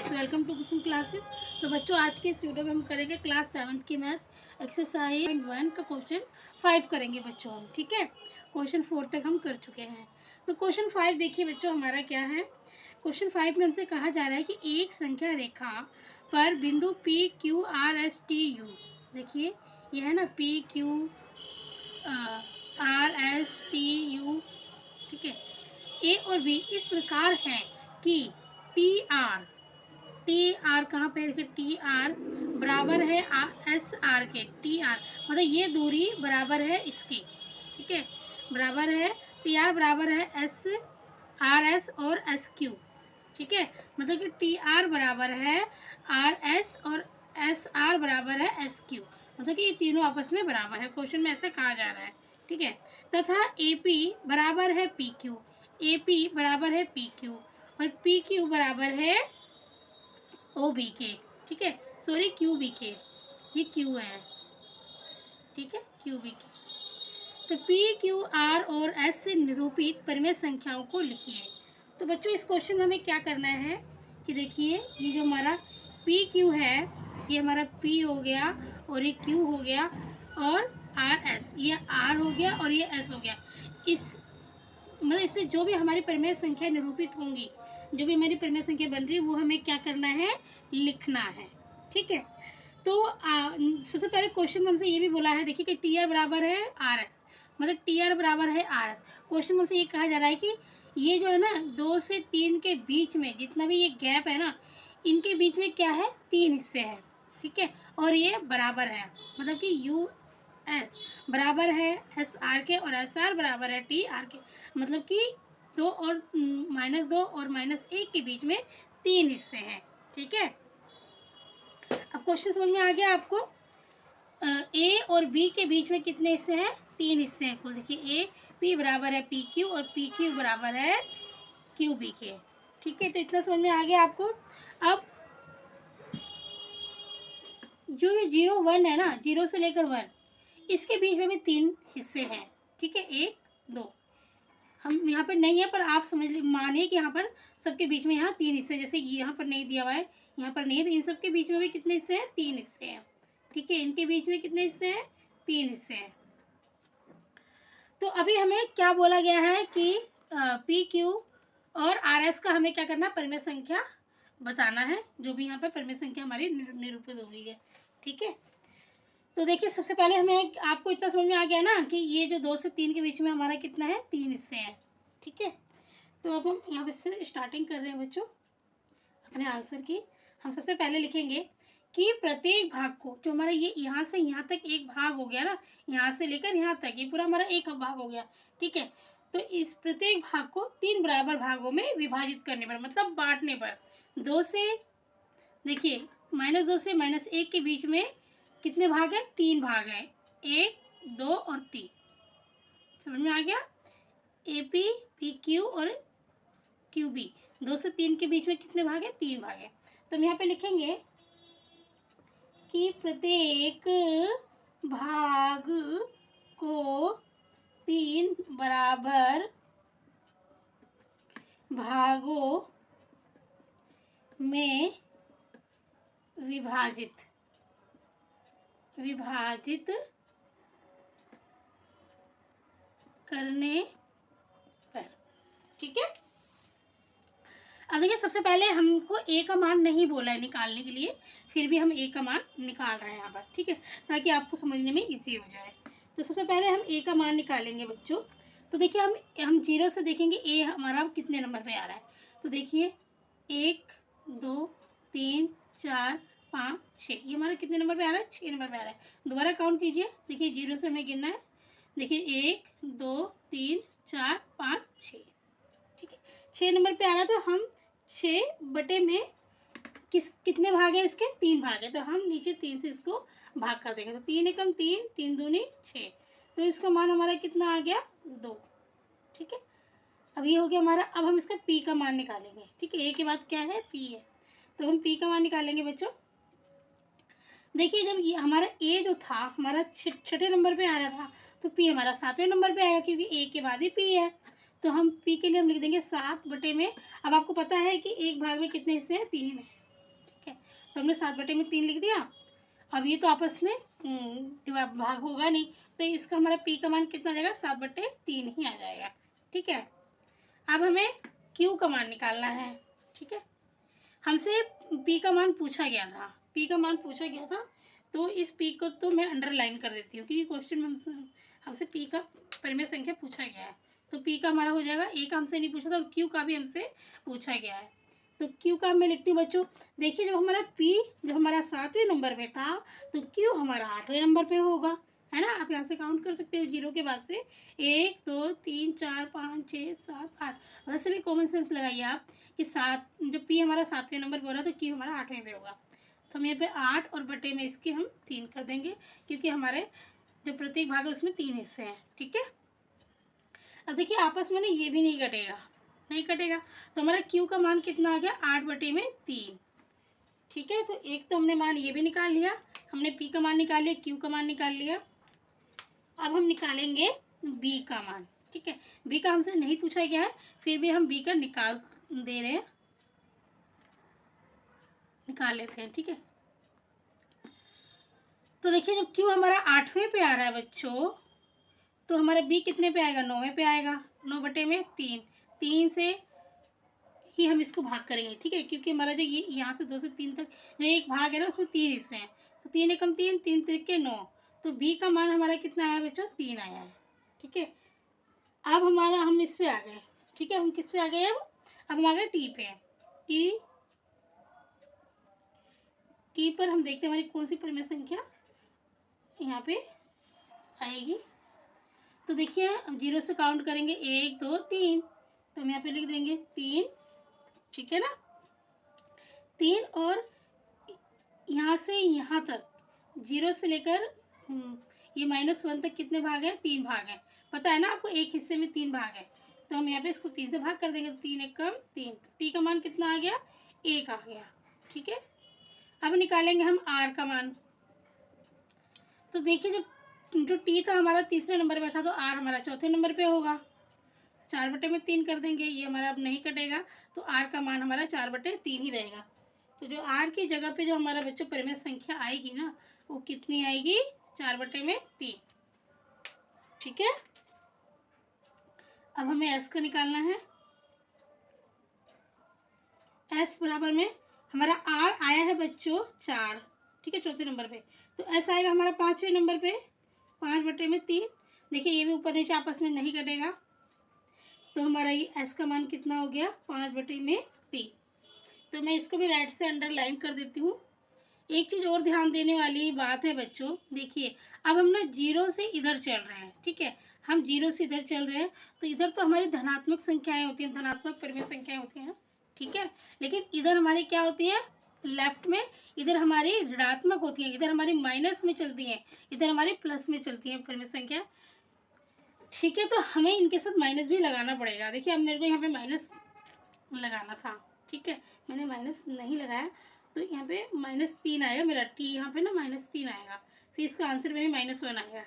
Students, welcome to Kusum classes. तो बच्चों, आज के इस वीडियो में हम करेंगे क्लास 7 की मैथ एक्सरसाइज 1 का क्वेश्चन 5 करेंगे बच्चों हम। ठीक है, क्वेश्चन 4 तक हम कर चुके हैं। तो क्वेश्चन 5 देखिए बच्चों, हमारा क्या है। क्वेश्चन 5 में हमसे कहा जा रहा है कि एक संख्या रेखा पर बिंदु P Q R S T U, देखिए यह है ना P Q R S T U, ठीक है। ए और बी इस प्रकार है कि टी आर कहाँ पे, देखिए टी आर बराबर है एस आर के। टी आर मतलब ये दूरी बराबर है इसकी, ठीक है, बराबर है। टी आर बराबर है एस आर एस और एस क्यू, ठीक है। मतलब कि टी आर बराबर है आर एस और एस आर बराबर है एस क्यू, मतलब कि ये तीनों आपस में बराबर है। क्वेश्चन में ऐसा कहा जा रहा है, ठीक है। तथा ए पी बराबर है पी क्यू, ए पी बराबर है पी क्यू और पी क्यू बराबर है ओ बी के, ठीक है, सॉरी क्यू बी के, ये क्यू है, ठीक है, क्यू बी के। तो पी क्यू आर और एस से निरूपित परिमेय संख्याओं को लिखिए। तो बच्चों, इस क्वेश्चन में हमें क्या करना है कि देखिए ये जो हमारा पी क्यू है, ये हमारा पी हो गया और ये क्यू हो गया और आर एस, ये आर हो गया और ये एस हो गया। इस मतलब इसमें जो भी हमारी परिमेय संख्या निरूपित होंगी, जो भी हमारी परिमेय संख्या बन रही है, वो हमें क्या करना है, लिखना है, ठीक है। तो सबसे पहले क्वेश्चन में हमसे ये भी बोला है, देखिए कि टी आर बराबर है आर एस, मतलब टी आर बराबर है आर एस। क्वेश्चन में हमसे ये कहा जा रहा है कि ये जो है ना 2 से 3 के बीच में जितना भी ये गैप है ना, इनके बीच में क्या है, 3 हिस्से हैं, ठीक है, और ये बराबर है, मतलब कि यू एस बराबर है एस आर के और एस आर बराबर है टी आर के, मतलब कि 2 और -2 और -1 के बीच में 3 हिस्से हैं, ठीक है। अब क्वेश्चन समझ में आ गया आपको। ए और बी के बीच में कितने हिस्से हैं, 3 हिस्से हैं कुल। देखिए ए पी बराबर है पी क्यू और पी क्यू बराबर है क्यू बी के, ठीक है। तो इतना समझ में आ गया आपको। अब जो ये 0 1 है ना, 0 से लेकर 1, इसके बीच में भी 3 हिस्से हैं, ठीक है, 1 2। हम यहाँ पर नहीं है, पर आप समझ मानिए कि यहाँ पर सबके बीच में यहाँ 3 हिस्से, जैसे यहाँ पर नहीं दिया हुआ है, यहाँ पर नहीं है, तो इन सब के बीच में भी कितने हिस्से हैं, 3 हिस्से हैं, ठीक है। इनके बीच में कितने हिस्से हैं, 3 हिस्से हैं। तो अभी हमें क्या बोला गया है कि पी क्यू और आर एस का हमें क्या करना, परिमेय संख्या बताना है, जो भी यहाँ पर परिमेय संख्या हमारी निरूपित हो गई है, ठीक है। तो देखिए सबसे पहले हमें, आपको इतना समझ में आ गया ना कि ये जो 2 से 3 के बीच में हमारा कितना है, 3 हिस्से हैं, ठीक है। तो अब हम यहाँ पे से स्टार्टिंग कर रहे हैं बच्चों अपने आंसर की। हम सबसे पहले लिखेंगे कि प्रत्येक भाग को, जो हमारा ये यहाँ से यहाँ तक एक भाग हो गया ना, यहाँ से लेकर यहाँ तक ये पूरा हमारा एक भाग हो गया, ठीक है। तो इस प्रत्येक भाग को 3 बराबर भागों में विभाजित करने पर, मतलब बांटने पर, 2 से, देखिए -2 से -1 के बीच में कितने भाग हैं, 3 भाग हैं, 1 2 और 3। समझ में आ गया। ए पी पी क्यू और क्यू बी, 2 से 3 के बीच में कितने भाग हैं, 3 भाग हैं। तो हम यहाँ पे लिखेंगे कि प्रत्येक भाग को 3 बराबर भागों में विभाजित करने पर, ठीक है। अब देखिए सबसे पहले हमको ए का मान नहीं बोला है निकालने के लिए, फिर भी हम ए का मान निकाल रहे हैं यहाँ पर, ठीक है, ताकि आपको समझने में इजी हो जाए। तो सबसे पहले हम ए का मान निकालेंगे बच्चों। तो देखिए हम 0 से देखेंगे ए हमारा कितने नंबर पे आ रहा है। तो देखिए 1 2 3 4 5 6, ये हमारा कितने नंबर पे आ रहा है, 6 नंबर पे आ रहा है। दोबारा काउंट कीजिए, देखिए 0 से हमें गिनना है, देखिए 1 2 3 4 5 6, ठीक है, 6 नंबर पे आ रहा है। तो हम 6 बटे में कितने भाग हैं इसके, 3 भाग है, तो हम नीचे 3 से इसको भाग कर देंगे। तो 3 एकम 3, 3 दूनी 6, तो इसका मान हमारा कितना आ गया, 2, ठीक है। अब ये हो गया हमारा। अब हम इसका पी का मान निकालेंगे, ठीक है, ए के बाद क्या है, पी है, तो हम पी का मान निकालेंगे बच्चों। देखिए जब ये हमारा ए जो था हमारा छठे नंबर पे आ रहा था, तो पी हमारा 7वें नंबर पे आएगा, क्योंकि ए के बाद ही पी है। तो हम पी के लिए हम लिख देंगे 7 बटे में, अब आपको पता है कि एक भाग में कितने हिस्से हैं, 3 है, तो हमने 7/3 लिख दिया। अब ये तो आपस में भाग होगा नहीं, तो इसका हमारा पी का मान कितना आ जाएगा, 7/3 ही आ जाएगा। ठीक है, अब हमें क्यू का मान निकालना है। ठीक है, हमसे पी का मान पूछा गया था, पी का मान पूछा गया था, तो इस पी को तो मैं अंडरलाइन कर देती हूँ, क्योंकि क्वेश्चन में हमसे पी का परिमेय संख्या पूछा गया है। तो पी का हमारा हो जाएगा, ए का हमसे नहीं पूछा था, और क्यू का भी हमसे पूछा गया है। तो क्यू का मैं लिखती हूँ बच्चों। देखिए, जब हमारा पी जब हमारा 7वें नंबर पे था, तो क्यू हमारा 8वें नंबर पे होगा, है ना। आप यहाँ से काउंट कर सकते हो जीरो के बाद से, 1 2 3 4 5 6 7 8। वैसे भी कॉमन सेंस लगाइए आप कि 7, जब पी हमारा 7वें नंबर पे हो रहा है तो क्यू हमारा 8वें पे होगा। तो हम यहाँ पे 8 और बटे में इसके हम 3 कर देंगे, क्योंकि हमारे जो प्रत्येक भाग है उसमें 3 हिस्से हैं। ठीक है, अब देखिए आपस में ना ये भी नहीं कटेगा, नहीं कटेगा, तो हमारा क्यू का मान कितना आ गया, 8/3। ठीक है, तो एक तो हमने मान ये भी निकाल लिया, हमने पी का मान निकाल लिया, क्यू का मान निकाल लिया। अब हम निकालेंगे बी का मान। ठीक है, बी का हमसे नहीं पूछा गया है, फिर भी हम बी का निकाल दे रहे हैं, निकाल लेते हैं। ठीक है, तो देखिए जब क्यू हमारा 8वें पे आ रहा है बच्चों, तो हमारा बी कितने पे आएगा, 9वें पे आएगा। 9/3, 3 से ही हम इसको भाग करेंगे। ठीक है, क्योंकि हमारा जो ये यहाँ से 2 से 3 तक जो एक भाग है ना, उसमें 3 हिस्से हैं, तो 3 एकम 3, 3 त्रिके 9, तो बी का मान हमारा कितना आया बच्चों, 3 आया है। ठीक है, अब हमारा हम इस पे आ गए। ठीक है, हम किस पे आ गए, अब हम आ गए टी पे। टी पर हम देखते हैं हमारी कौन सी परिमेय संख्या यहाँ पे आएगी। तो देखिए अब 0 से काउंट करेंगे, 1 2 3, तो हम यहाँ पे लिख देंगे 3। ठीक है ना, 3, और यहाँ से यहाँ तक 0 से लेकर ये -1 तक कितने भाग हैं, 3 भाग हैं। पता है ना आपको, एक हिस्से में 3 भाग है, तो हम यहाँ पे इसको 3 से भाग कर देंगे, तो 3 एकम 3, तो टी का मान कितना आ गया, 1 आ गया। ठीक है, अब निकालेंगे हम आर का मान। तो देखिए जब जो टी था हमारा तीसरे नंबर पे था, तो आर हमारा चौथे नंबर पे होगा, 4/3 कर देंगे, ये हमारा अब नहीं कटेगा, तो आर का मान हमारा 4/3 ही रहेगा। तो जो आर की जगह पे जो हमारा बच्चों परिमेय संख्या आएगी ना, वो कितनी आएगी, 4/3। ठीक है, अब हमें एस का निकालना है। एस बराबर में हमारा आर आया है बच्चों 4, ठीक है, चौथे नंबर पे, तो एस आएगा हमारा 5वें नंबर पे, 5/3। देखिए ये भी ऊपर नीचे आपस में नहीं कटेगा, तो हमारा ये एस का मान कितना हो गया, 5/3। तो मैं इसको भी राइट से अंडरलाइन कर देती हूँ। एक चीज़ और ध्यान देने वाली बात है बच्चों, देखिए अब हम ना 0 से इधर चल रहे हैं। ठीक है, हम 0 से इधर चल रहे हैं, तो इधर तो हमारी धनात्मक संख्याएं होती हैं, धनात्मक परिमेय संख्याएं होती हैं। ठीक है, लेकिन इधर हमारी क्या होती है, लेफ्ट में इधर हमारी ऋणात्मक होती है, इधर हमारी माइनस में चलती हैं, इधर हमारी प्लस में चलती है परिमेय संख्या। ठीक है, तो हमें इनके साथ माइनस भी लगाना पड़ेगा। देखिए अब मेरे को यहाँ पे माइनस लगाना था, ठीक है, मैंने माइनस नहीं लगाया, तो यहाँ पे -3 आएगा मेरा, टी यहाँ पे ना -3 आएगा, फिर इसका आंसर में भी -1 आएगा।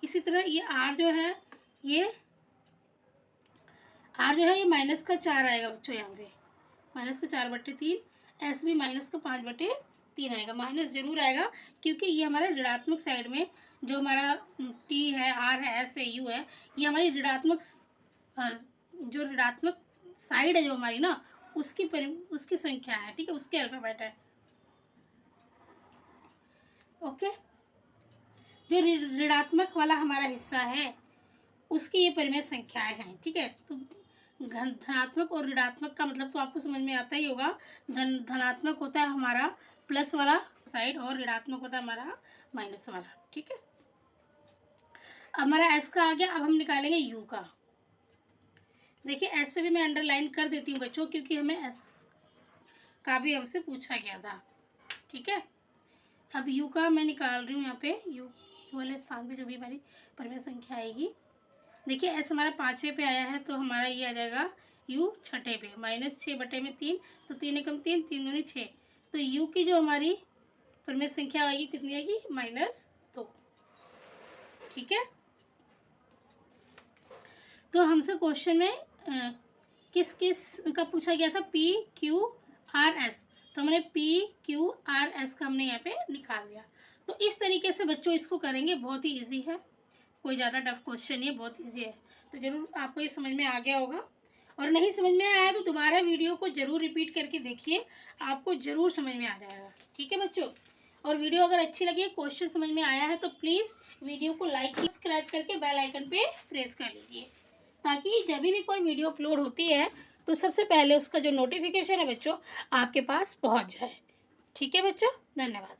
इसी तरह ये आर जो है, ये आर जो है ये -4 आएगा बच्चों, यहाँ पे -4/3। एस भी -5/3 आएगा, माइनस जरूर आएगा, क्योंकि ये हमारा ऋणात्मक साइड में जो हमारा टी है, आर है, एस है, यू है, ये हमारी ऋणात्मक जो ऋणात्मक साइड है जो हमारी ना, उसकी संख्या है। ठीक है, उसके अल्फाबेट है। ओके, जो ऋणात्मक वाला हमारा हिस्सा है उसकी ये परिमेय संख्याएं हैं। ठीक है, तो धनात्मक और ऋणात्मक का मतलब तो आपको समझ में आता ही होगा। धनात्मक होता है हमारा प्लस वाला साइड, और ऋणात्मक होता है हमारा माइनस वाला। ठीक है, अब हमारा एस का आ गया, अब हम निकालेंगे यू का। देखिए एस पे भी मैं अंडरलाइन कर देती हूँ बच्चों, क्योंकि हमें एस का भी हमसे पूछा गया था। ठीक है, अब यू का मैं निकाल रही हूँ, यहाँ पे यू वाले स्थान पे जो भी हमारी परिमेय संख्या आएगी। देखिए एस हमारा 5वें पे आया है, तो हमारा ये आ जाएगा यू 6ठे पे, -6/3, तो 3 एकम 3, 3 दूनी 6, तो यू की जो हमारी परिमेय संख्या आएगी कितनी आएगी, -2। ठीक है, तो हमसे क्वेश्चन में किस किस का पूछा गया था, पी क्यू आर एस, तो हमने पी क्यू आर एस का हमने यहाँ पे निकाल लिया। तो इस तरीके से बच्चों इसको करेंगे, बहुत ही ईजी है, कोई ज़्यादा टफ क्वेश्चन नहीं है, बहुत ईजी है। तो ज़रूर आपको ये समझ में आ गया होगा, और नहीं समझ में आया तो दोबारा वीडियो को ज़रूर रिपीट करके देखिए, आपको ज़रूर समझ में आ जाएगा। ठीक है बच्चों, और वीडियो अगर अच्छी लगी, क्वेश्चन समझ में आया है तो प्लीज़ वीडियो को लाइक सब्सक्राइब करके बेल आइकन पे प्रेस कर लीजिए, ताकि जब भी कोई वीडियो अपलोड होती है तो सबसे पहले उसका जो नोटिफिकेशन है बच्चों आपके पास पहुंच जाए। ठीक है बच्चों, धन्यवाद।